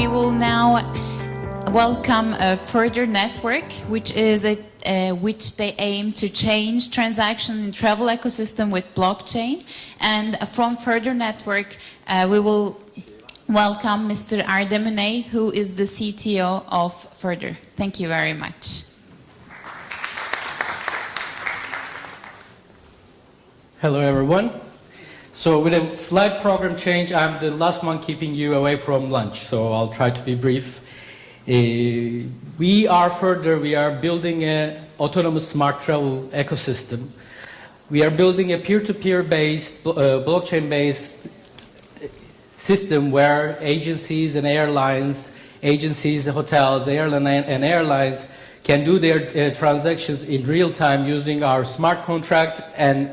we will now welcome Further Network, which is which they aim to change transactions in travel ecosystem with blockchain. And from Further Network, we will welcome Mr. Arda Muney, who is the CTO of Further. Thank you very much. Hello, everyone. So with a slight program change, I'm the last one keeping you away from lunch, so I'll try to be brief. We are Further, we are building an autonomous smart travel ecosystem. We are building a peer-to-peer based, blockchain-based system where agencies and airlines, hotels, airlines can do their transactions in real time using our smart contract and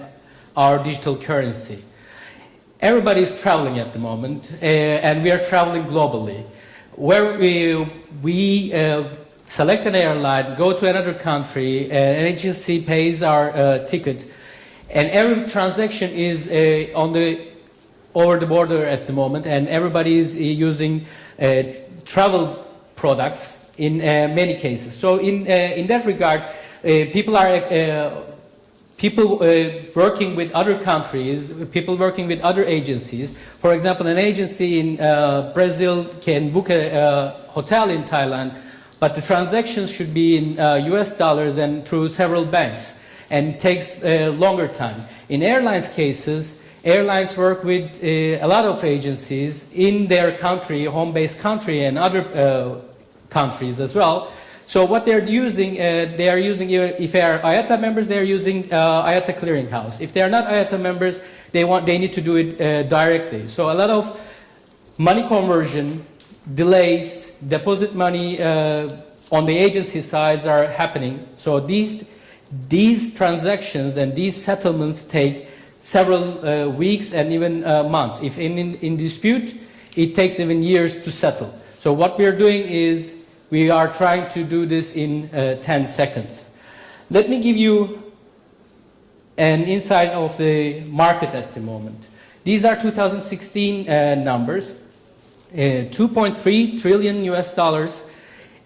our digital currency. Everybody is traveling at the moment, and we are traveling globally. Where we select an airline, go to another country, an agency pays our ticket, and every transaction is over the border at the moment, and everybody is using travel products in many cases. So in that regard, people working with other countries, people working with other agencies. For example, an agency in Brazil can book a hotel in Thailand, but the transactions should be in US dollars and through several banks, and it takes a longer time. In airlines cases, airlines work with a lot of agencies in their country, home-based country, and other countries as well. So what they're using, if they are IATA members, they're using IATA Clearinghouse. If they are not IATA members, they need to do it directly. So a lot of money conversion, delays, deposit money on the agency sides are happening. So these transactions and these settlements take several weeks and even months. If in dispute, it takes even years to settle. So what we're doing is we are trying to do this in 10 seconds. Let me give you an insight of the market at the moment. These are 2016 numbers. 2.3 trillion US dollars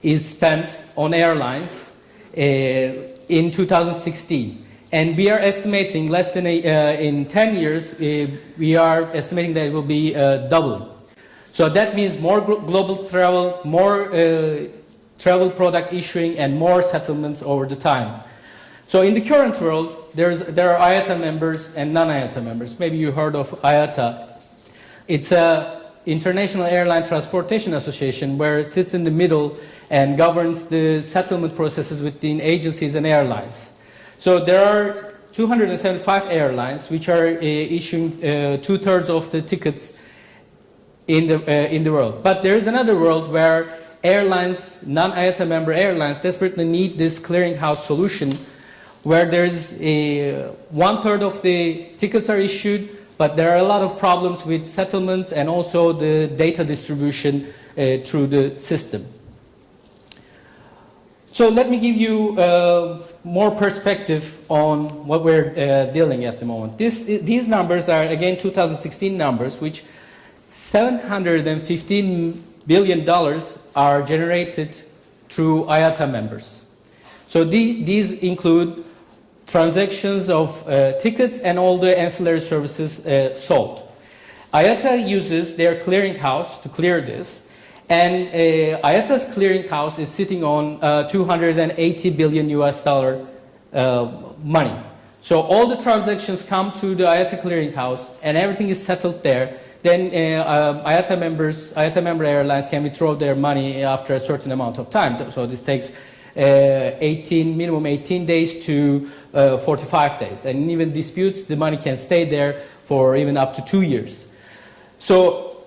is spent on airlines in 2016. And we are estimating less than in 10 years, we are estimating that it will be double. So that means more global travel, more travel product issuing, and more settlements over the time. So in the current world, there are IATA members and non-IATA members. Maybe you heard of IATA. It's an International Airline Transportation Association where it sits in the middle and governs the settlement processes between agencies and airlines. So there are 275 airlines which are issuing 2/3 of the tickets in the world. But there is another world where airlines, non-IATA member airlines, desperately need this clearinghouse solution where there's 1/3 of the tickets are issued, but there are a lot of problems with settlements and also the data distribution through the system. So let me give you more perspective on what we're dealing at the moment. These numbers are again 2016 numbers, which $715 billion are generated through IATA members. So these include transactions of tickets and all the ancillary services sold. IATA uses their clearinghouse to clear this, and IATA's clearinghouse is sitting on 280 billion US dollar money. So all the transactions come to the IATA clearinghouse, and everything is settled there. Then IATA member airlines can withdraw their money after a certain amount of time. So this takes minimum 18 days to 45 days. And in even disputes, the money can stay there for even up to 2 years. So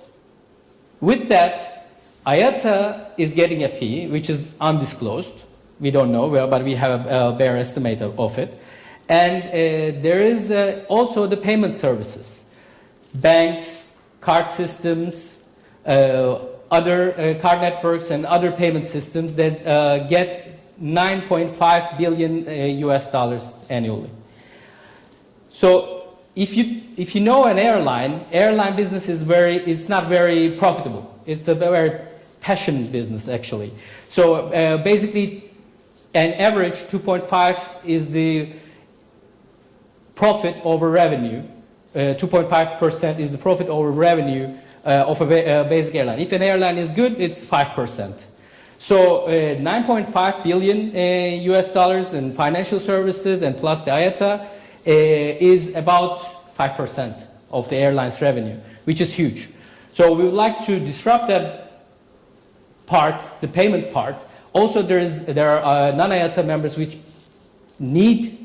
with that, IATA is getting a fee, which is undisclosed. We don't know, but we have a bare estimate of it. And there is also the payment services. Banks, card systems, other card networks, and other payment systems that get 9.5 billion US dollars annually. So if you know an airline business is not very profitable. It's a very passion business actually. So basically, an average 2.5 is the profit over revenue. 2.5% is the profit over revenue of a basic airline. If an airline is good, it's 5%. So 9.5 billion US dollars in financial services and plus the IATA is about 5% of the airline's revenue, which is huge. So we would like to disrupt that part, the payment part. Also, there are non-IATA members which need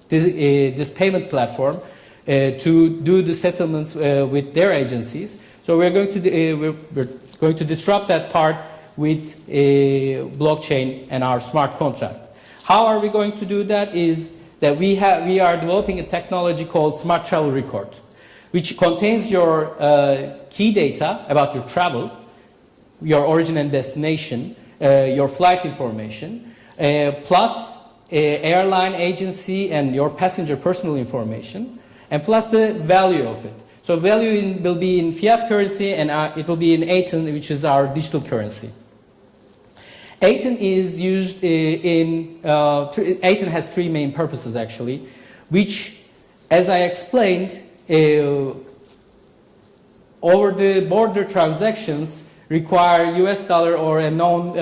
this payment platform to do the settlements with their agencies. So we're going to disrupt that part with a blockchain and our smart contract. How are we going to do that? Is that we are developing a technology called Smart Travel Record, which contains your key data about your travel, your origin and destination, your flight information, plus airline agency and your passenger personal information, and plus the value of it. So value will be in fiat currency, and it will be in ATON, which is our digital currency. ATON is used ATON has three main purposes actually, which, as I explained, over the border transactions require US dollar or a known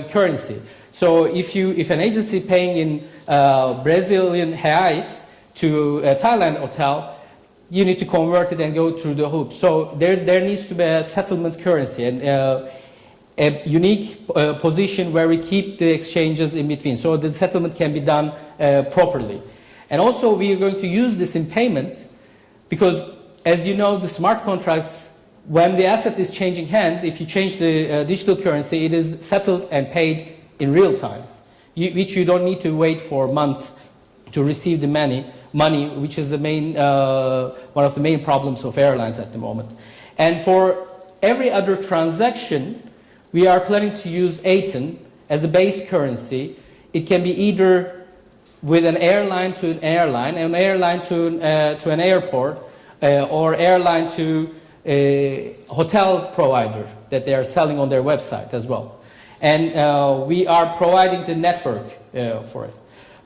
currency. So if an agency paying in Brazilian reais to a Thailand hotel, you need to convert it and go through the hoops. So there needs to be a settlement currency and a unique position where we keep the exchanges in between, so the settlement can be done properly. And also we are going to use this in payment because, as you know, the smart contracts, when the asset is changing hand, if you change the digital currency, it is settled and paid in real time, which you don't need to wait for months to receive the money, which is the main, one of the main problems of airlines at the moment. And for every other transaction, we are planning to use ATON as a base currency. It can be either with an airline to an airline to an airport, or airline to a hotel provider that they are selling on their website as well. And we are providing the network for it.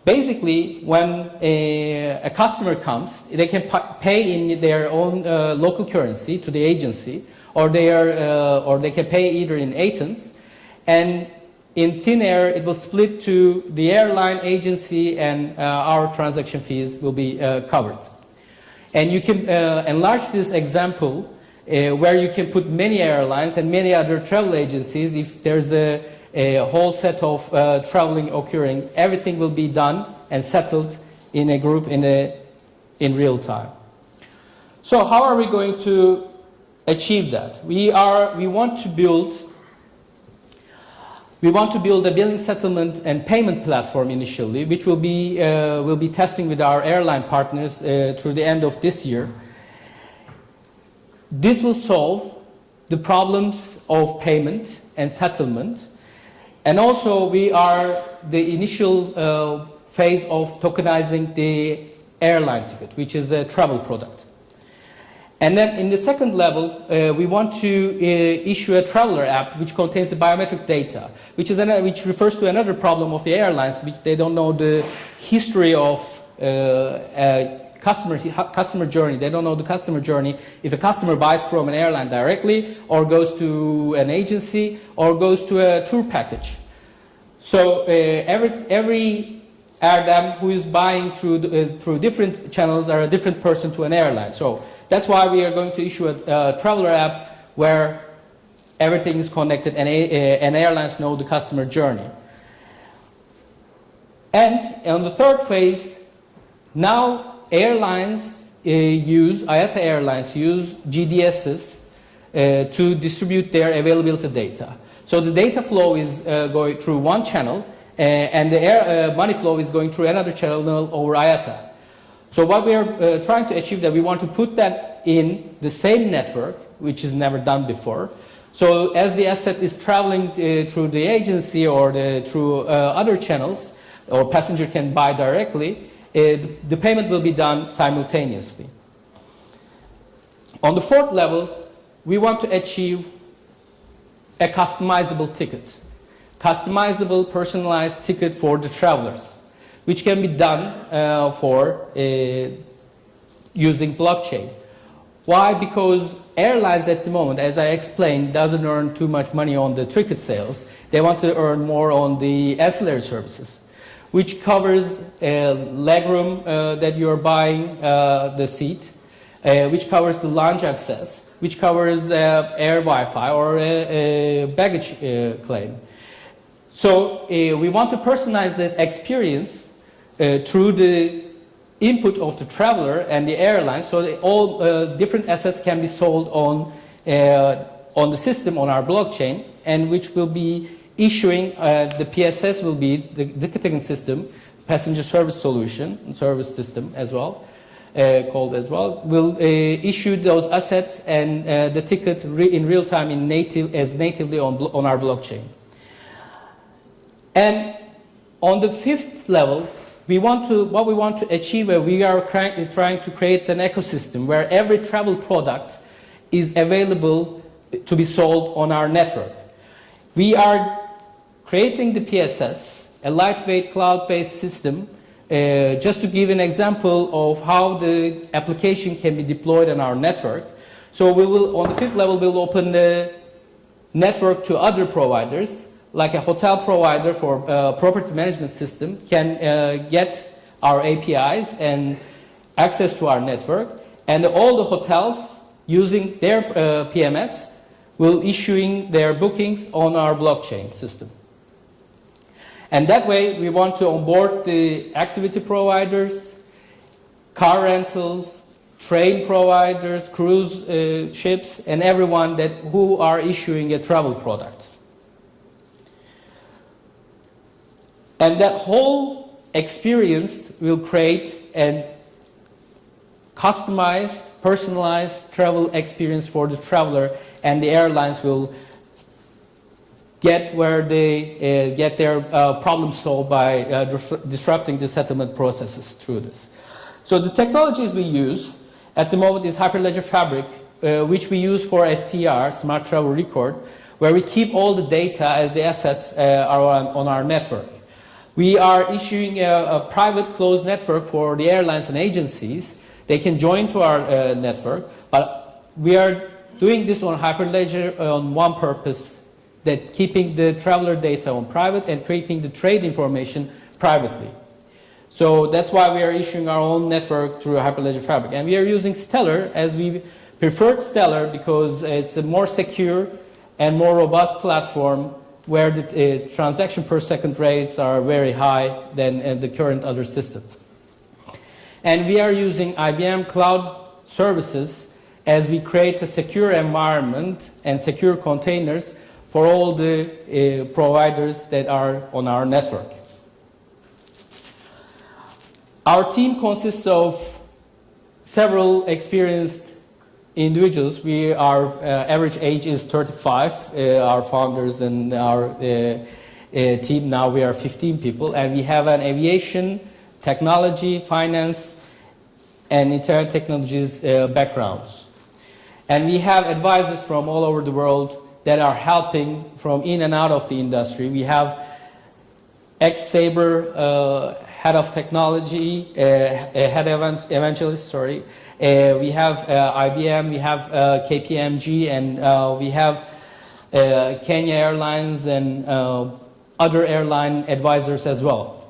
Basically, when a customer comes, they can pay in their own local currency to the agency, or they can pay either in ATONs, and in thin air it will split to the airline agency, and our transaction fees will be covered. And you can enlarge this example where you can put many airlines and many other travel agencies. If there's a whole set of traveling occurring, everything will be done and settled in a group in real time. So how are we going to achieve that? We want to build a billing, settlement and payment platform initially, which we'll be testing with our airline partners through the end of this year. This will solve the problems of payment and settlement. And also we are the initial phase of tokenizing the airline ticket, which is a travel product. And then in the second level, we want to issue a traveler app which contains the biometric data, which refers to another problem of the airlines, which they don't know the history of customer journey. They don't know the customer journey if a customer buys from an airline directly, or goes to an agency, or goes to a tour package. So every airline who is buying through different channels are a different person to an airline. So that's why we are going to issue a traveler app where everything is connected and airlines know the customer journey. And on the third phase, now IATA airlines use GDSs to distribute their availability data. So the data flow is going through one channel, and the money flow is going through another channel over IATA. So what we are trying to achieve, that we want to put that in the same network, which is never done before. So as the asset is traveling through the agency or through other channels, or passenger can buy directly, the payment will be done simultaneously. On the fourth level, we want to achieve a customizable ticket. Customizable, personalized ticket for the travelers, which can be done using blockchain. Why? Because airlines at the moment, as I explained, doesn't earn too much money on the ticket sales. They want to earn more on the ancillary services, which covers legroom that you're buying the seat, which covers the lounge access, which covers air Wi-Fi or baggage claim. So we want to personalize the experience through the input of the traveler and the airline, so that all different assets can be sold on the system, on our blockchain, and which will be issuing, the PSS will be the ticketing system, passenger service solution, service system as well, called as well, will issue those assets and the ticket in real time natively on our blockchain. And on the fifth level, what we want to achieve, we are trying to create an ecosystem where every travel product is available to be sold on our network. We are creating the PSS, a lightweight cloud-based system, just to give an example of how the application can be deployed on our network. So we will, on the fifth level, we'll open the network to other providers, like a hotel provider for property management system can get our APIs and access to our network, and all the hotels using their PMS will issuing their bookings on our blockchain system. And that way we want to onboard the activity providers, car rentals, train providers, cruise ships, and everyone who are issuing a travel product. And that whole experience will create a customized, personalized travel experience for the traveler, and the airlines will get where they get their problem solved by disrupting the settlement processes through this. So the technologies we use at the moment is Hyperledger Fabric, which we use for STR, Smart Travel Record, where we keep all the data as the assets are on our network. We are issuing a private closed network for the airlines and agencies. They can join to our network, but we are doing this on Hyperledger on one purpose, that keeping the traveler data on private and keeping the trade information privately. So that's why we are issuing our own network through Hyperledger Fabric. And we are using Stellar, as we preferred Stellar because it's a more secure and more robust platform where the transaction per second rates are very high than the current other systems. And we are using IBM Cloud Services as we create a secure environment and secure containers for all the providers that are on our network. Our team consists of several experienced individuals. Our average age is 35, our founders and our team now, we are 15 people, and we have an aviation, technology, finance, and internet technologies backgrounds. And we have advisors from all over the world that are helping from in and out of the industry. We have ex-Sabre head of technology, head evangelist, sorry. We have IBM, we have KPMG, and we have Kenya Airlines and other airline advisors as well.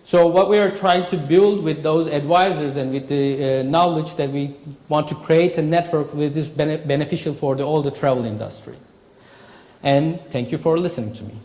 So what we are trying to build with those advisors and with the knowledge that we want to create a network which is beneficial for all the travel industry. And thank you for listening to me.